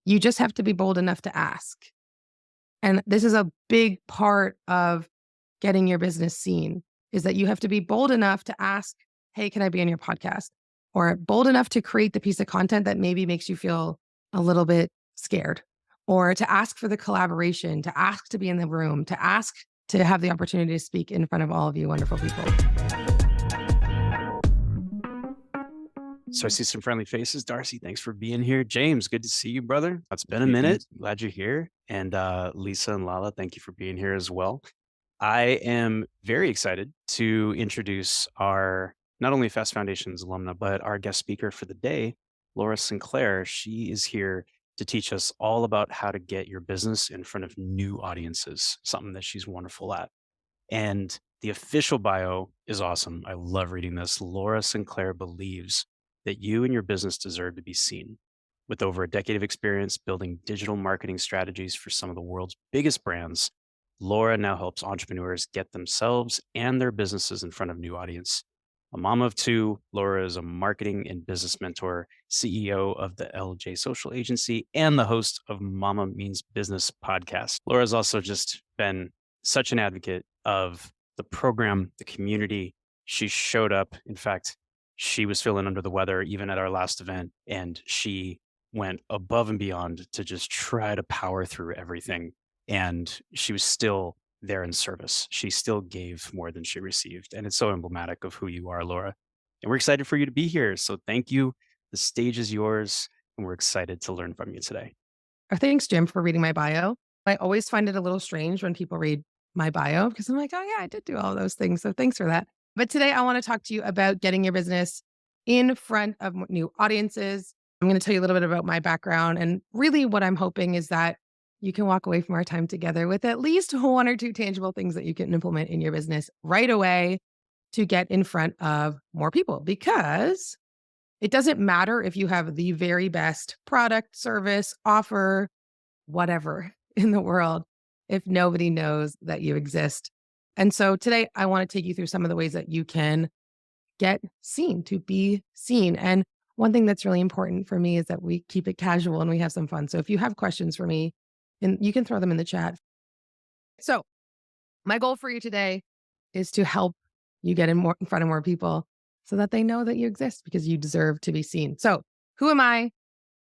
You just have to be bold enough to ask. And this is a big part of getting your business seen, is that you have to be bold enough to ask, hey, can I be on your podcast? Or bold enough to create the piece of content that maybe makes you feel a little bit scared, or to ask for the collaboration, to ask to be in the room, to ask to have the opportunity to speak in front of all of you wonderful people. So I see some friendly faces. Darcy, thanks for being here. James, good to see you, brother. It's been a minute. Glad you're here. And Lisa and Lala, thank you for being here as well. I am very excited to introduce our, not only Fast Foundations alumna, but our guest speaker for the day, Laura Sinclair. She is here to teach us all about how to get your business in front of new audiences, something that she's wonderful at. And the official bio is awesome. I love reading this. Laura Sinclair believes that you and your business deserve to be seen. With over a decade of experience building digital marketing strategies for some of the world's biggest brands, Laura now helps entrepreneurs get themselves and their businesses in front of new audience. A mom of two, Laura is a marketing and business mentor, CEO of the LJ Social Agency, and the host of Mama Means Business podcast. Laura's also just been such an advocate of the program, the community. She showed up. In fact, she was feeling under the weather even at our last event, and she went above and beyond to just try to power through everything. And she was still there in service. She still gave more than she received. And it's so emblematic of who you are, Laura. And we're excited for you to be here. So thank you. The stage is yours, and we're excited to learn from you today. Thanks, Jim, for reading my bio. I always find it a little strange when people read my bio because I'm like, oh, yeah, I did do all those things. So thanks for that. But today I want to talk to you about getting your business in front of new audiences. I'm going to tell you a little bit about my background. And really what I'm hoping is that you can walk away from our time together with at least one or two tangible things that you can implement in your business right away to get in front of more people. Because it doesn't matter if you have the very best product, service, offer, whatever in the world, if nobody knows that you exist. And so today I want to take you through some of the ways that you can get seen, to be seen. And one thing that's really important for me is that we keep it casual and we have some fun. So if you have questions for me, and you can throw them in the chat. So my goal for you today is to help you get in front of more people so that they know that you exist because you deserve to be seen. So who am I?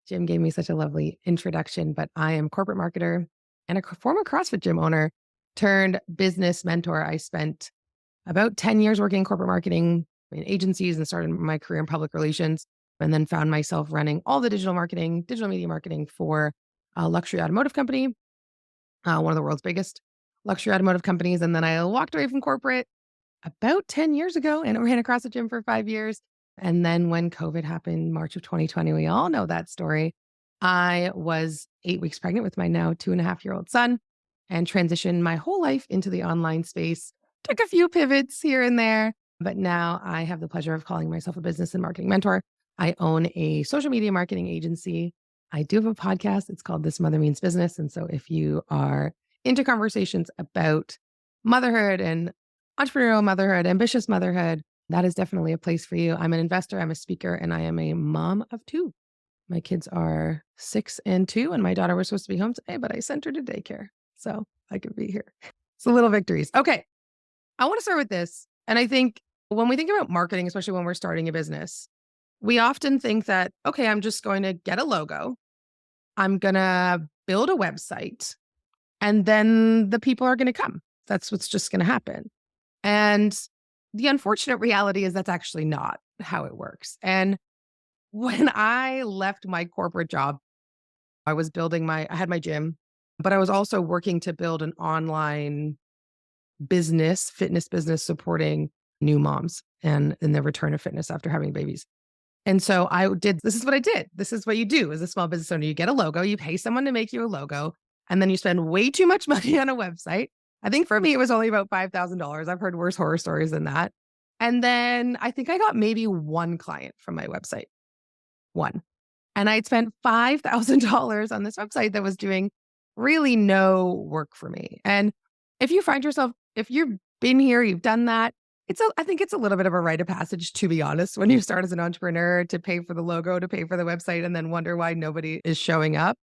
Jim gave me such a lovely introduction, but I am corporate marketer and a former CrossFit gym owner turned business mentor. I spent about 10 years working in corporate marketing in agencies and started my career in public relations, and then found myself running all the digital marketing, digital media marketing for a luxury automotive company, one of the world's biggest luxury automotive companies. And then I walked away from corporate about 10 years ago and ran across the gym for 5 years. And then when COVID happened, March of 2020, we all know that story. I was 8 weeks pregnant with my now 2.5-year-old son and transitioned my whole life into the online space. Took a few pivots here and there, but now I have the pleasure of calling myself a business and marketing mentor. I own a social media marketing agency. I do have a podcast. It's called This Mother Means Business. And so if you are into conversations about motherhood and entrepreneurial motherhood, ambitious motherhood, that is definitely a place for you. I'm an investor, I'm a speaker, and I am a mom of two. My kids are 6 and 2, and my daughter was supposed to be home today, but I sent her to daycare, so I could be here. It's the little victories. Okay, I want to start with this. And I think when we think about marketing, especially when we're starting a business, we often think that, okay, I'm just going to get a logo. I'm going to build a website, and then the people are going to come. That's what's just going to happen. And the unfortunate reality is that's actually not how it works. And when I left my corporate job, I had my gym, but I was also working to build an online business, fitness business supporting new moms and in the return of fitness after having babies. And so this is what I did. This is what you do as a small business owner. You get a logo, you pay someone to make you a logo, and then you spend way too much money on a website. I think for me, it was only about $5,000. I've heard worse horror stories than that. And then I think I got maybe one client from my website. One. And I'd spent $5,000 on this website that was doing really no work for me. And if you've been here, you've done that, I think it's a little bit of a rite of passage, to be honest, when you start as an entrepreneur, to pay for the logo, to pay for the website, and then wonder why nobody is showing up.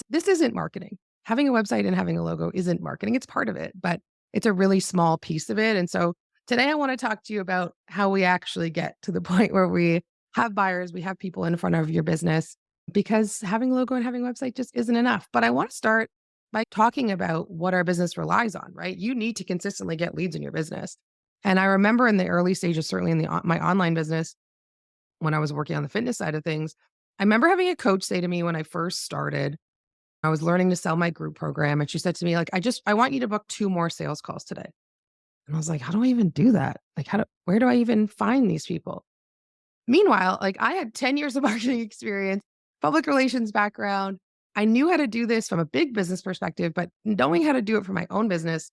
This isn't marketing. Having a website and having a logo isn't marketing. It's part of it, but it's a really small piece of it. And so today I want to talk to you about how we actually get to the point where we have buyers, we have people in front of your business, because having a logo and having a website just isn't enough. But I want to start by talking about what our business relies on, right? You need to consistently get leads in your business. And I remember in the early stages, certainly in my online business, when I was working on the fitness side of things, I remember having a coach say to me when I first started, I was learning to sell my group program. And she said to me, like, I want you to book 2 more sales calls today. And I was like, how do I even do that? Like, where do I even find these people? Meanwhile, like I had 10 years of marketing experience, public relations background. I knew how to do this from a big business perspective, but knowing how to do it for my own business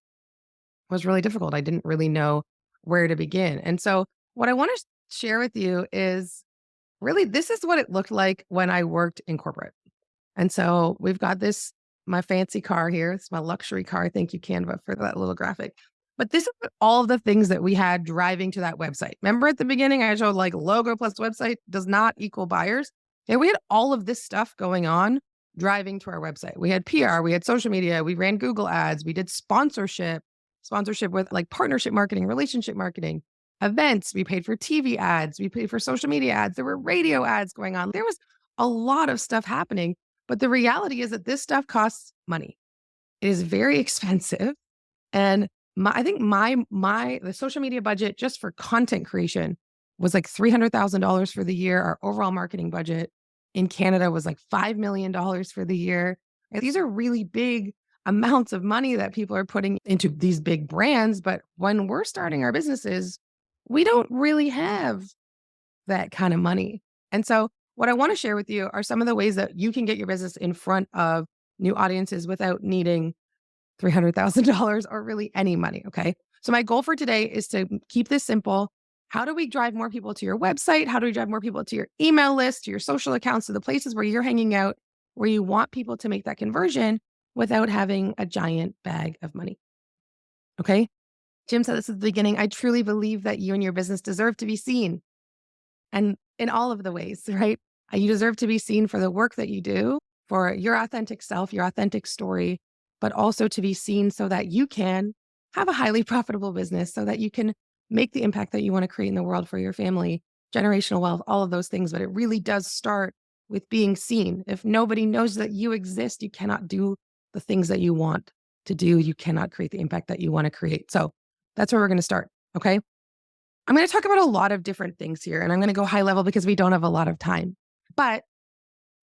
was really difficult. I didn't really know where to begin. And so, what I want to share with you is really this is what it looked like when I worked in corporate. And so we've got my fancy car here. It's my luxury car. Thank you, Canva, for that little graphic. But this is all of the things that we had driving to that website. Remember at the beginning, I showed like logo plus website does not equal buyers. Yeah, we had all of this stuff going on driving to our website. We had PR, we had social media, we ran Google ads, we did sponsorship with like partnership marketing, relationship marketing, events. We paid for TV ads, we paid for social media ads. There were radio ads going on. There was a lot of stuff happening. But the reality is that this stuff costs money. It is very expensive. And I think the social media budget just for content creation was like $300,000 for the year. Our overall marketing budget in Canada was like $5 million for the year. And these are really big amounts of money that people are putting into these big brands. But when we're starting our businesses, we don't really have that kind of money. And so, what I want to share with you are some of the ways that you can get your business in front of new audiences without needing $300,000 or really any money. Okay. So, my goal for today is to keep this simple. How do we drive more people to your website? How do we drive more people to your email list, to your social accounts, to the places where you're hanging out, where you want people to make that conversion without having a giant bag of money? Okay. Jim said this at the beginning. I truly believe that you and your business deserve to be seen. And in all of the ways, right? You deserve to be seen for the work that you do, for your authentic self, your authentic story, but also to be seen so that you can have a highly profitable business, so that you can make the impact that you want to create in the world for your family, generational wealth, all of those things. But it really does start with being seen. If nobody knows that you exist, you cannot do the things that you want to do. You cannot create the impact that you want to create. So that's where we're going to start. Okay. I'm going to talk about a lot of different things here, and I'm going to go high level because we don't have a lot of time. But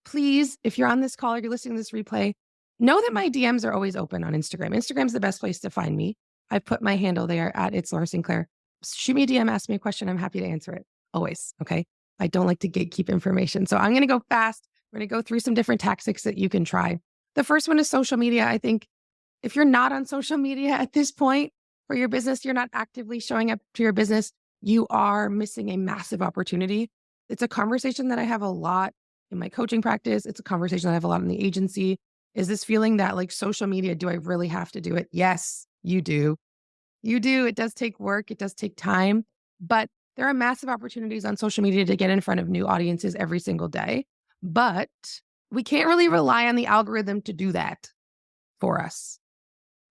please, if you're on this call or you're listening to this replay, know that my DMs are always open on Instagram. Instagram's the best place to find me. I've put my handle there at It's Laura Sinclair. Shoot me a DM, ask me a question. I'm happy to answer it. Always. Okay. I don't like to gatekeep information. So I'm going to go fast. We're going to go through some different tactics that you can try. The first one is social media. I think if you're not on social media at this point for your business, you're not actively showing up to your business, you are missing a massive opportunity. It's a conversation that I have a lot in my coaching practice. It's a conversation that I have a lot in the agency. Is this feeling that like social media, do I really have to do it? Yes, you do. You do. It does take work. It does take time, but there are massive opportunities on social media to get in front of new audiences every single day. But we can't really rely on the algorithm to do that for us.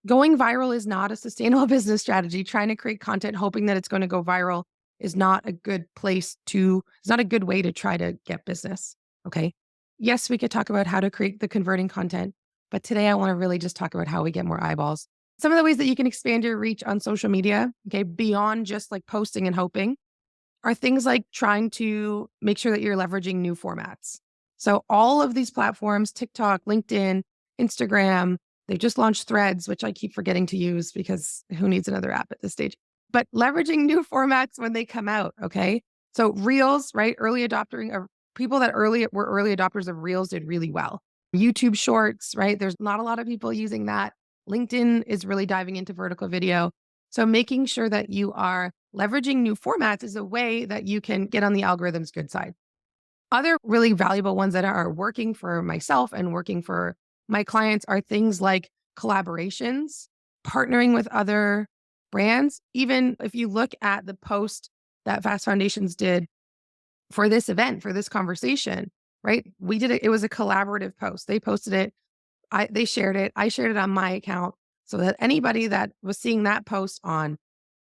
Going viral is not a sustainable business strategy. Trying to create content, hoping that it's going to go viral is not a good it's not a good way to try to get business. Okay. Yes, we could talk about how to create the converting content, but today I want to really just talk about how we get more eyeballs. Some of the ways that you can expand your reach on social media, okay, beyond just like posting and hoping, are things like trying to make sure that you're leveraging new formats. So all of these platforms, TikTok, LinkedIn, Instagram, they just launched Threads, which I keep forgetting to use because who needs another app at this stage? But leveraging new formats when they come out, okay? So Reels, right? Early adopting of people that were early adopters of Reels did really well. YouTube Shorts, right? There's not a lot of people using that. LinkedIn is really diving into vertical video. So making sure that you are leveraging new formats is a way that you can get on the algorithm's good side. Other really valuable ones that are working for myself and working for my clients are things like collaborations, partnering with other brands. Even if you look at the post that Fast Foundations did for this event, for this conversation, right? We did it. It was a collaborative post. They posted it they shared it. I shared it on my account so that anybody that was seeing that post on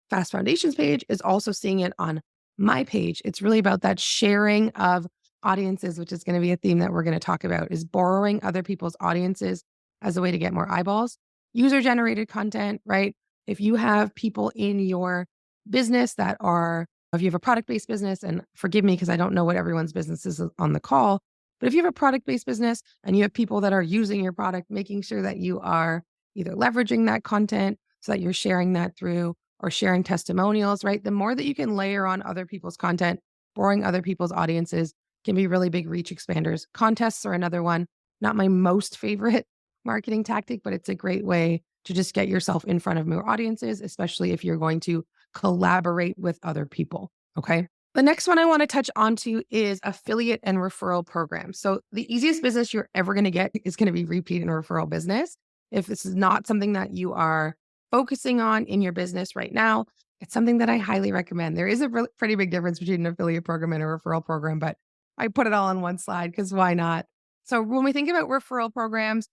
Fast Foundations page is also seeing it on my page. It's really about that sharing of audiences, which is going to be a theme that we're going to talk about, is borrowing other people's audiences as a way to get more eyeballs. User generated content, right? If you have people in your business that are, if you have a product based business, and forgive me because I don't know what everyone's business is on the call, but if you have a product based business and you have people that are using your product, making sure that you are either leveraging that content so that you're sharing that through or sharing testimonials, right? The more that you can layer on other people's content, borrowing other people's audiences can be really big reach expanders. Contests are another one, not my most favorite marketing tactic, but it's a great way to just get yourself in front of more audiences, especially if you're going to collaborate with other people. Okay. The next one I want to touch onto is affiliate and referral programs. So the easiest business you're ever going to get is going to be repeat and referral business. If this is not something that you are focusing on in your business right now, it's something that I highly recommend. There is a pretty big difference between an affiliate program and a referral program, but I put it all on one slide because why not? So when we think about referral programs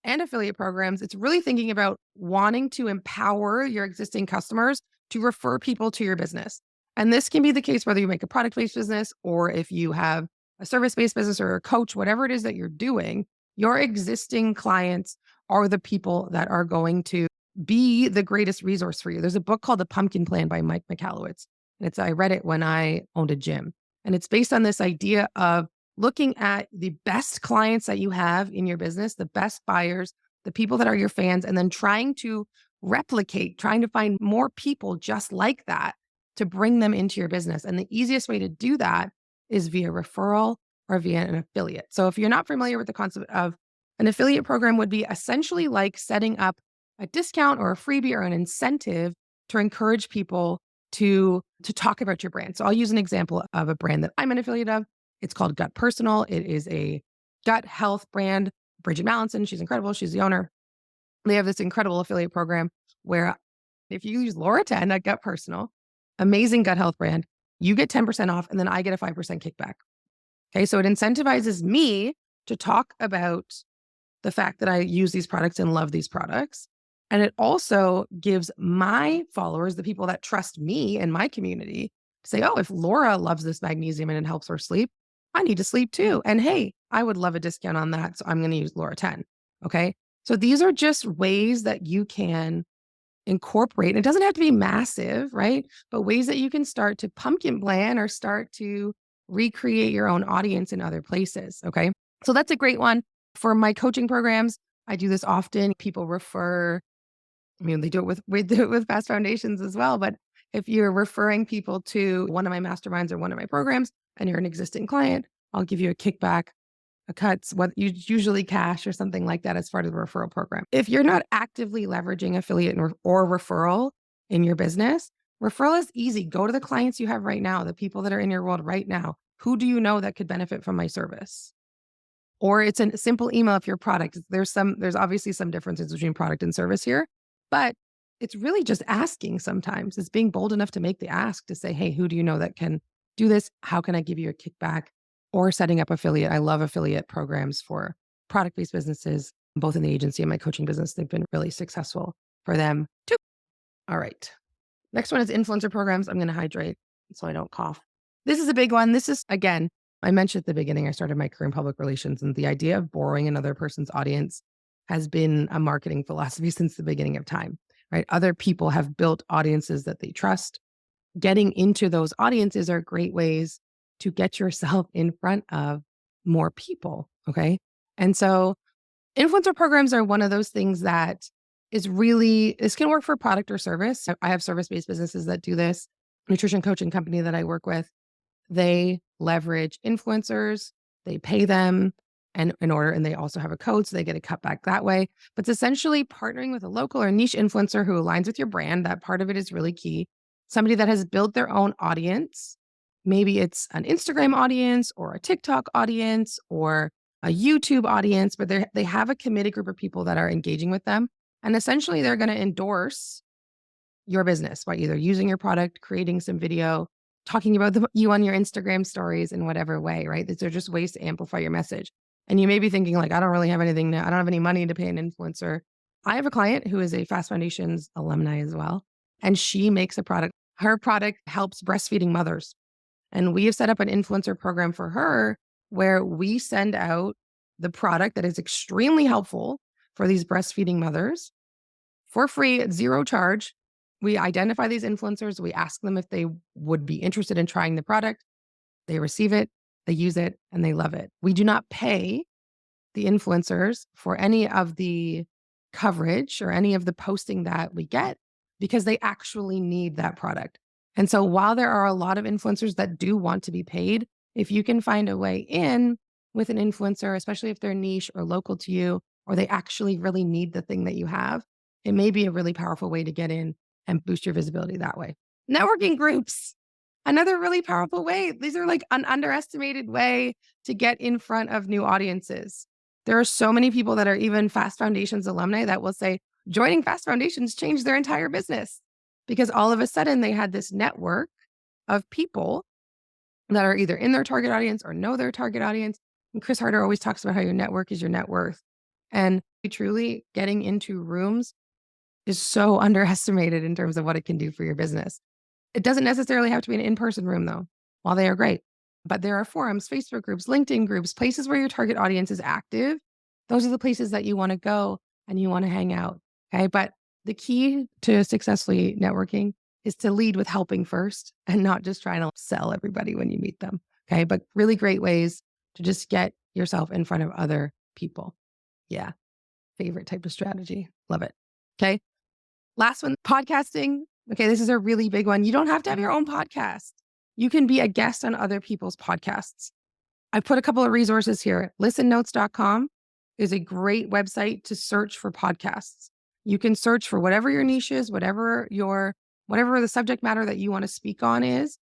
and affiliate programs, it's really thinking about wanting to empower your existing customers to refer people to your business. And this can be the case whether you make a product based business or if you have a service based business or a coach, whatever it is that you're doing, your existing clients are the people that are going to be the greatest resource for you. There's a book called The Pumpkin Plan by Mike Michalowicz. And I read it when I owned a gym. And it's based on this idea of looking at the best clients that you have in your business, the best buyers, the people that are your fans, and then trying to replicate, trying to find more people just like that to bring them into your business. And the easiest way to do that is via referral or via an affiliate. So if you're not familiar with the concept of an affiliate program would be essentially like setting up a discount or a freebie or an incentive to encourage people to talk about your brand. So I'll use an example of a brand that I'm an affiliate of. It's called Gut Personal. It is a gut health brand. Bridget Mallinson, she's incredible. She's the owner. They have this incredible affiliate program where if you use Laura 10 at Gut Personal, amazing gut health brand, you get 10% off and then I get a 5% kickback. Okay. So it incentivizes me to talk about the fact that I use these products and love these products. And it also gives my followers, the people that trust me and my community, to say, oh, if Laura loves this magnesium and it helps her sleep, I need to sleep too. And hey, I would love a discount on that. So I'm going to use Laura 10. Okay. So these are just ways that you can incorporate. It doesn't have to be massive, right? But ways that you can start to pumpkin plan or start to recreate your own audience in other places. Okay. So that's a great one. For my coaching programs, I do this often. People refer, I mean, they do it we do it with Fast Foundations as well. But if you're referring people to one of my masterminds or one of my programs and you're an existing client, I'll give you a kickback, a cuts, what usually cash or something like that as part of the referral program. If you're not actively leveraging affiliate or referral in your business, referral is easy. Go to the clients you have right now, the people that are in your world right now. Who do you know that could benefit from my service? Or it's a simple email if your product. There's obviously some differences between product and service here, but it's really just asking sometimes. It's being bold enough to make the ask to say, hey, who do you know that can do this? How can I give you a kickback? Or setting up affiliate. I love affiliate programs for product-based businesses, both in the agency and my coaching business. They've been really successful for them too. All right. Next one is influencer programs. I'm going to hydrate so I don't cough. This is a big one. This is, again, I mentioned at the beginning, I started my career in public relations, and the idea of borrowing another person's audience has been a marketing philosophy since the beginning of time, right? Other people have built audiences that they trust. Getting into those audiences are great ways to get yourself in front of more people. Okay. And so influencer programs are one of those things that is really, this can work for product or service. I have service based businesses that do this. Nutrition coaching company that I work with, they leverage influencers, they pay them and they also have a code, so they get a cutback that way. But it's essentially partnering with a local or niche influencer who aligns with your brand. That part of it is really key. Somebody that has built their own audience. Maybe it's an Instagram audience or a TikTok audience or a YouTube audience, but they have a committed group of people that are engaging with them. And essentially they're going to endorse your business by either using your product, creating some video, talking about you on your Instagram stories in whatever way, right? These are just ways to amplify your message. And you may be thinking like, I don't really have anything now. I don't have any money to pay an influencer. I have a client who is a Fast Foundations alumni as well. And she makes a product. Her product helps breastfeeding mothers. And we have set up an influencer program for her where we send out the product that is extremely helpful for these breastfeeding mothers for free at zero charge. We identify these influencers. We ask them if they would be interested in trying the product. They receive it, they use it, and they love it. We do not pay the influencers for any of the coverage or any of the posting that we get because they actually need that product. And so while there are a lot of influencers that do want to be paid, if you can find a way in with an influencer, especially if they're niche or local to you, or they actually really need the thing that you have, it may be a really powerful way to get in and boost your visibility that way. Networking groups, another really powerful way. These are like an underestimated way to get in front of new audiences. There are so many people that are even Fast Foundations alumni that will say joining Fast Foundations changed their entire business because all of a sudden they had this network of people that are either in their target audience or know their target audience. And Chris Harder always talks about how your network is your net worth. And truly getting into rooms is so underestimated in terms of what it can do for your business. It doesn't necessarily have to be an in-person room though, while they are great. But there are forums, Facebook groups, LinkedIn groups, places where your target audience is active. Those are the places that you want to go and you want to hang out. Okay. But the key to successfully networking is to lead with helping first and not just trying to sell everybody when you meet them. Okay. But really great ways to just get yourself in front of other people. Yeah. Favorite type of strategy. Love it. Okay. Last one, podcasting. Okay, this is a really big one. You don't have to have your own podcast. You can be a guest on other people's podcasts. I've put a couple of resources here. Listennotes.com is a great website to search for podcasts. You can search for whatever your niche is, whatever the subject matter that you want to speak on is.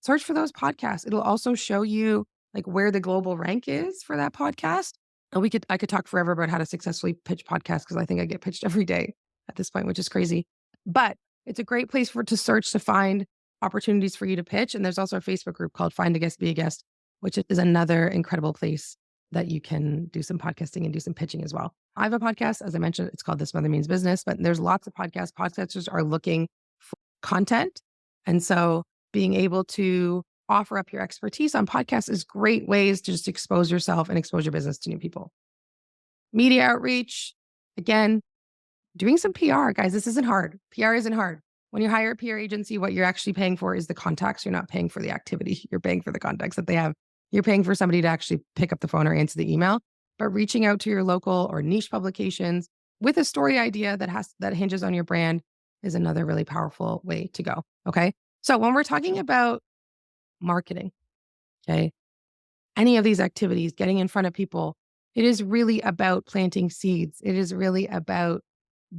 Search for those podcasts. It'll also show you like where the global rank is for that podcast. And I could talk forever about how to successfully pitch podcasts because I think I get pitched every day at this point, which is crazy. But it's a great place to search to find opportunities for you to pitch. And there's also a Facebook group called Find a Guest, Be a Guest, which is another incredible place that you can do some podcasting and do some pitching as well. I have a podcast, as I mentioned, it's called This Mother Means Business, but there's lots of podcasts. Podcasters are looking for content. And so being able to offer up your expertise on podcasts is great ways to just expose yourself and expose your business to new people. Media outreach, again, doing some PR, guys. This isn't hard. PR isn't hard. When you hire a PR agency, what you're actually paying for is the contacts. You're not paying for the activity. You're paying for the contacts that they have. You're paying for somebody to actually pick up the phone or answer the email. But reaching out to your local or niche publications with a story idea that hinges on your brand is another really powerful way to go. Okay. So when we're talking about marketing, okay, any of these activities, getting in front of people, it is really about planting seeds. It is really about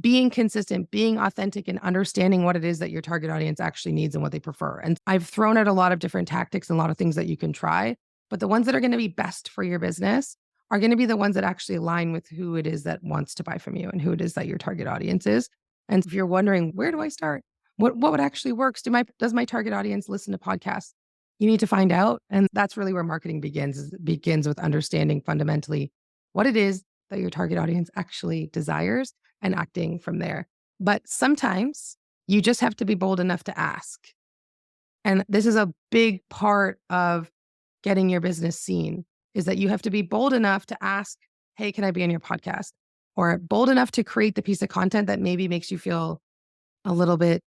being consistent, being authentic, and understanding what it is that your target audience actually needs and what they prefer. And I've thrown out a lot of different tactics and a lot of things that you can try, but the ones that are going to be best for your business are going to be the ones that actually align with who it is that wants to buy from you and who it is that your target audience is. And if you're wondering, where do I start? What would actually work? Does my target audience listen to podcasts? You need to find out. And that's really where marketing begins. It begins with understanding fundamentally what it is that your target audience actually desires and acting from there. But sometimes you just have to be bold enough to ask. And this is a big part of getting your business seen, is that you have to be bold enough to ask, hey, can I be on your podcast? Or bold enough to create the piece of content that maybe makes you feel a little bit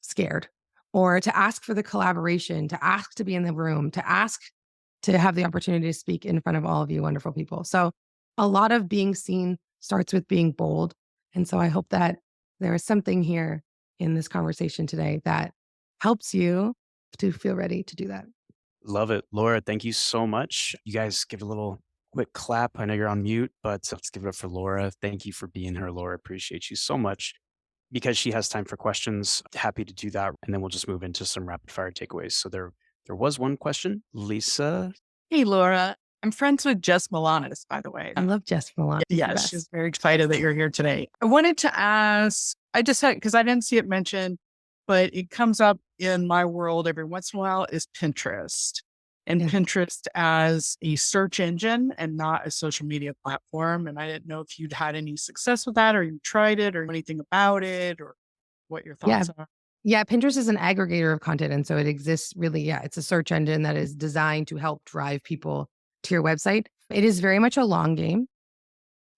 scared, or to ask for the collaboration, to ask to be in the room, to ask to have the opportunity to speak in front of all of you wonderful people. So a lot of being seen starts with being bold. And so I hope that there is something here in this conversation today that helps you to feel ready to do that. Love it. Laura, thank you so much. You guys give a little quick clap. I know you're on mute, but let's give it up for Laura. Thank you for being here, Laura. Appreciate you so much. Because she has time for questions, happy to do that. And then we'll just move into some rapid fire takeaways. So there was one question. Lisa. Hey, Laura. I'm friends with Jess Milanis, by the way. I love Jess Milan. Yeah, she's very excited that you're here today. I wanted to ask, I just had, because I didn't see it mentioned, but it comes up in my world every once in a while, is Pinterest. and Yeah. Pinterest as a search engine and not a social media platform. And I didn't know if you'd had any success with that or you tried it or anything about it or what your Yeah. thoughts are. Yeah. Pinterest is an aggregator of content. And so it exists really, yeah, it's a search engine that is designed to help drive people to your website. It is very much a long game.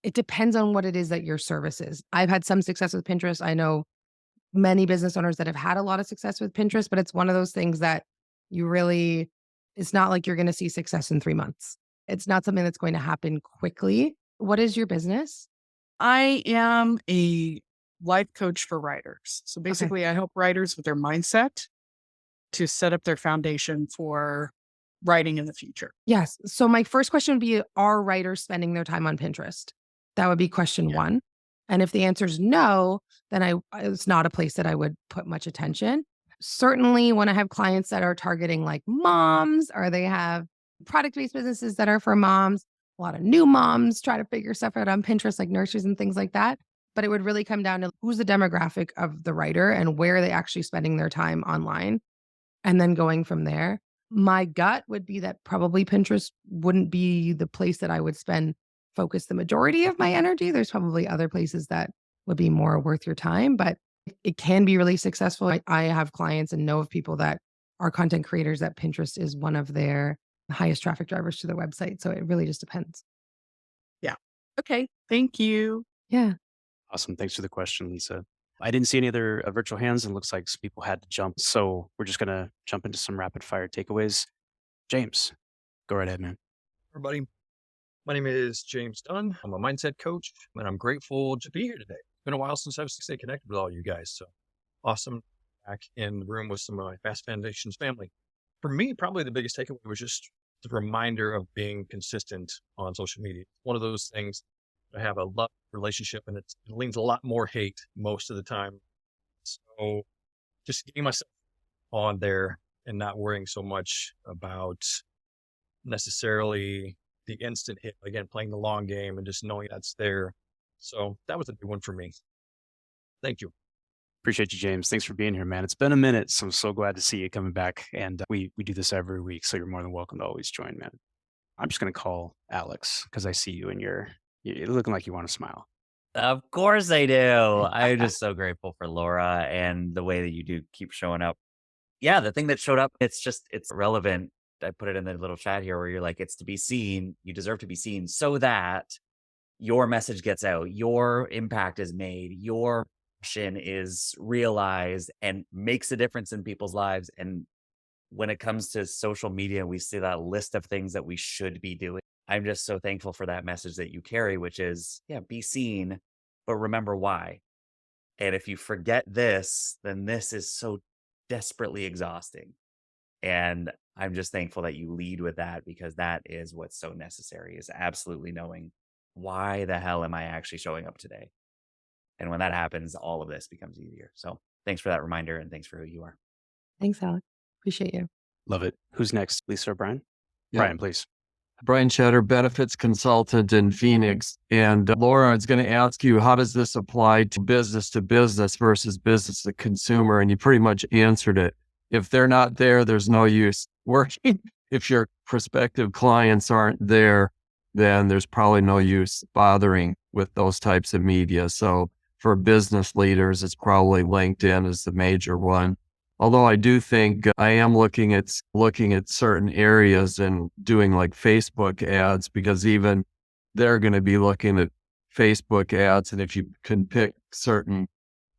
It depends on what it is that your service is. I've had some success with Pinterest. I know many business owners that have had a lot of success with Pinterest, but it's one of those things that you really, it's not like you're going to see success in 3 months. It's not something that's going to happen quickly. What is your business? I am a life coach for writers. So Okay. basically, I help writers with their mindset to set up their foundation for writing in the future. Yes. So my first question would be, are writers spending their time on Pinterest? That would be question Yeah. one. And if the answer is no, then it's not a place that I would put much attention. Certainly when I have clients that are targeting like moms or they have product-based businesses that are for moms, a lot of new moms try to figure stuff out on Pinterest, like nurseries and things like that. But it would really come down to who's the demographic of the writer and where are they actually spending their time online, and then going from there. My gut would be that probably Pinterest wouldn't be the place that I would focus the majority of my energy. There's probably other places that would be more worth your time, but it can be really successful. I have clients and know of people that are content creators that Pinterest is one of their highest traffic drivers to their website. So it really just depends. Yeah. Okay. Thank you. Yeah. Awesome. Thanks for the question, Lisa. I didn't see any other virtual hands and looks like some people had to jump. So we're just going to jump into some rapid fire takeaways. James, go right ahead, man. Everybody, my name is James Dunn. I'm a mindset coach, and I'm grateful to be here today. It's been a while since I've stayed connected with all you guys, so awesome back in the room with some of my Fast Foundations family. For me, probably the biggest takeaway was just the reminder of being consistent on social media. One of those things, I have a love relationship, and it leans a lot more hate most of the time. So just getting myself on there and not worrying so much about necessarily the instant hit. Again, playing the long game and just knowing that's there. So that was a big one for me. Thank you. Appreciate you, James. Thanks for being here, man. It's been a minute, so I'm so glad to see you coming back. And we do this every week, so you're more than welcome to always join, man. I'm just going to call Alex because I see you and you're looking like you want to smile. Of course I do. I'm just so grateful for Laura and the way that you do keep showing up. Yeah, the thing that showed up, it's relevant. I put it in the little chat here where you're like, it's to be seen. You deserve to be seen so that your message gets out, your impact is made, your mission is realized and makes a difference in people's lives. And when it comes to social media, we see that list of things that we should be doing. I'm just so thankful for that message that you carry, which is, yeah, be seen, but remember why. And if you forget this, then this is so desperately exhausting. And I'm just thankful that you lead with that, because that is what's so necessary, is absolutely knowing why the hell am I actually showing up today? And when that happens, all of this becomes easier. So thanks for that reminder, and thanks for who you are. Thanks, Alex. Appreciate you. Love it. Who's next? Lisa or Brian? Yeah. Brian, please. Brian Cheddar, benefits consultant in Phoenix. And Laura, I was going to ask you, how does this apply to business versus business to consumer? And you pretty much answered it. If they're not there, there's no use working. If your prospective clients aren't there, then there's probably no use bothering with those types of media. So for business leaders, it's probably LinkedIn is the major one. Although I do think I am looking at certain areas and doing like Facebook ads, because even they're going to be looking at Facebook ads. And if you can pick certain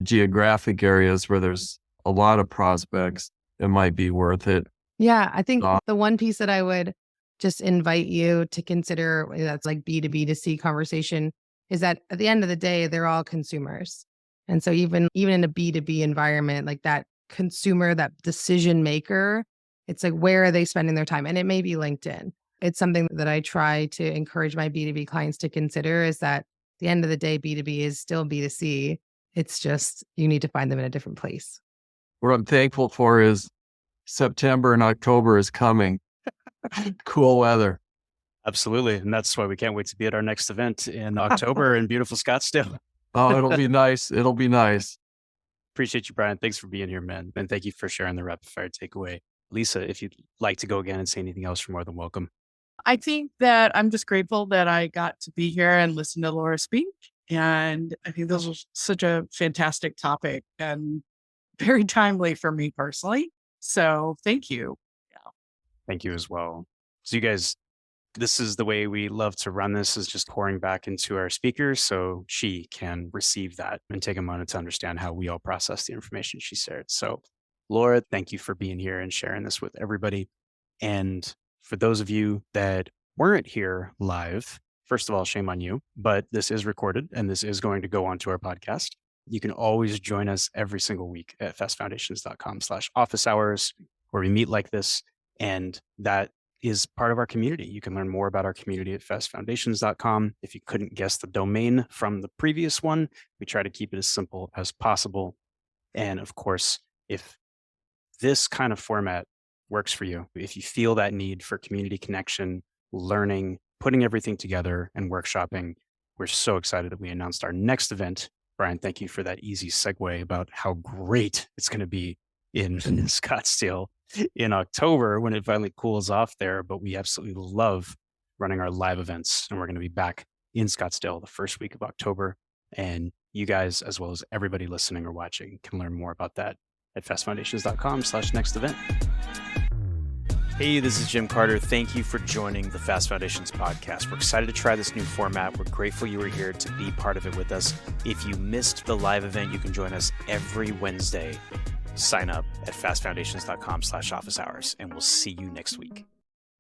geographic areas where there's a lot of prospects, it might be worth it. Yeah, I think the one piece that I would just invite you to consider, that's like B2B to C conversation, is that at the end of the day, they're all consumers. And so even in a B2B environment, like that consumer, that decision maker, it's like, where are they spending their time? And it may be LinkedIn. It's something that I try to encourage my B2B clients to consider, is that at the end of the day, B2B is still B2C. It's just, you need to find them in a different place. What I'm thankful for is September and October is coming. Cool weather. Absolutely. And that's why we can't wait to be at our next event in October in beautiful Scottsdale. Oh, it'll be nice. It'll be nice. Appreciate you, Brian. Thanks for being here, man. And thank you for sharing the rapid fire takeaway. Lisa, if you'd like to go again and say anything else, you're more than welcome. I think that I'm just grateful that I got to be here and listen to Laura speak. And I think this was such a fantastic topic and very timely for me personally. So thank you. Thank you as well. So you guys, this is the way we love to run this, is just pouring back into our speakers so she can receive that and take a moment to understand how we all process the information she shared. So Laura, thank you for being here and sharing this with everybody. And for those of you that weren't here live, first of all, shame on you, but this is recorded and this is going to go onto our podcast. You can always join us every single week at festfoundations.com/office hours, where we meet like this. And that is part of our community. You can learn more about our community at festfoundations.com. If you couldn't guess the domain from the previous one, we try to keep it as simple as possible. And of course, if this kind of format works for you, if you feel that need for community connection, learning, putting everything together, and workshopping, we're so excited that we announced our next event. Brian, thank you for that easy segue about how great it's going to be in Scottsdale in October when it finally cools off there. But we absolutely love running our live events, and we're going to be back in Scottsdale the first week of October. And you guys, as well as everybody listening or watching, can learn more about that at festfoundations.com/next event. Hey, this is Jim Carter. Thank you for joining the Fast Foundations podcast. We're excited to try this new format. We're grateful you were here to be part of it with us. If you missed the live event, you can join us every Wednesday. Sign up at fastfoundations.com/office hours, and we'll see you next week.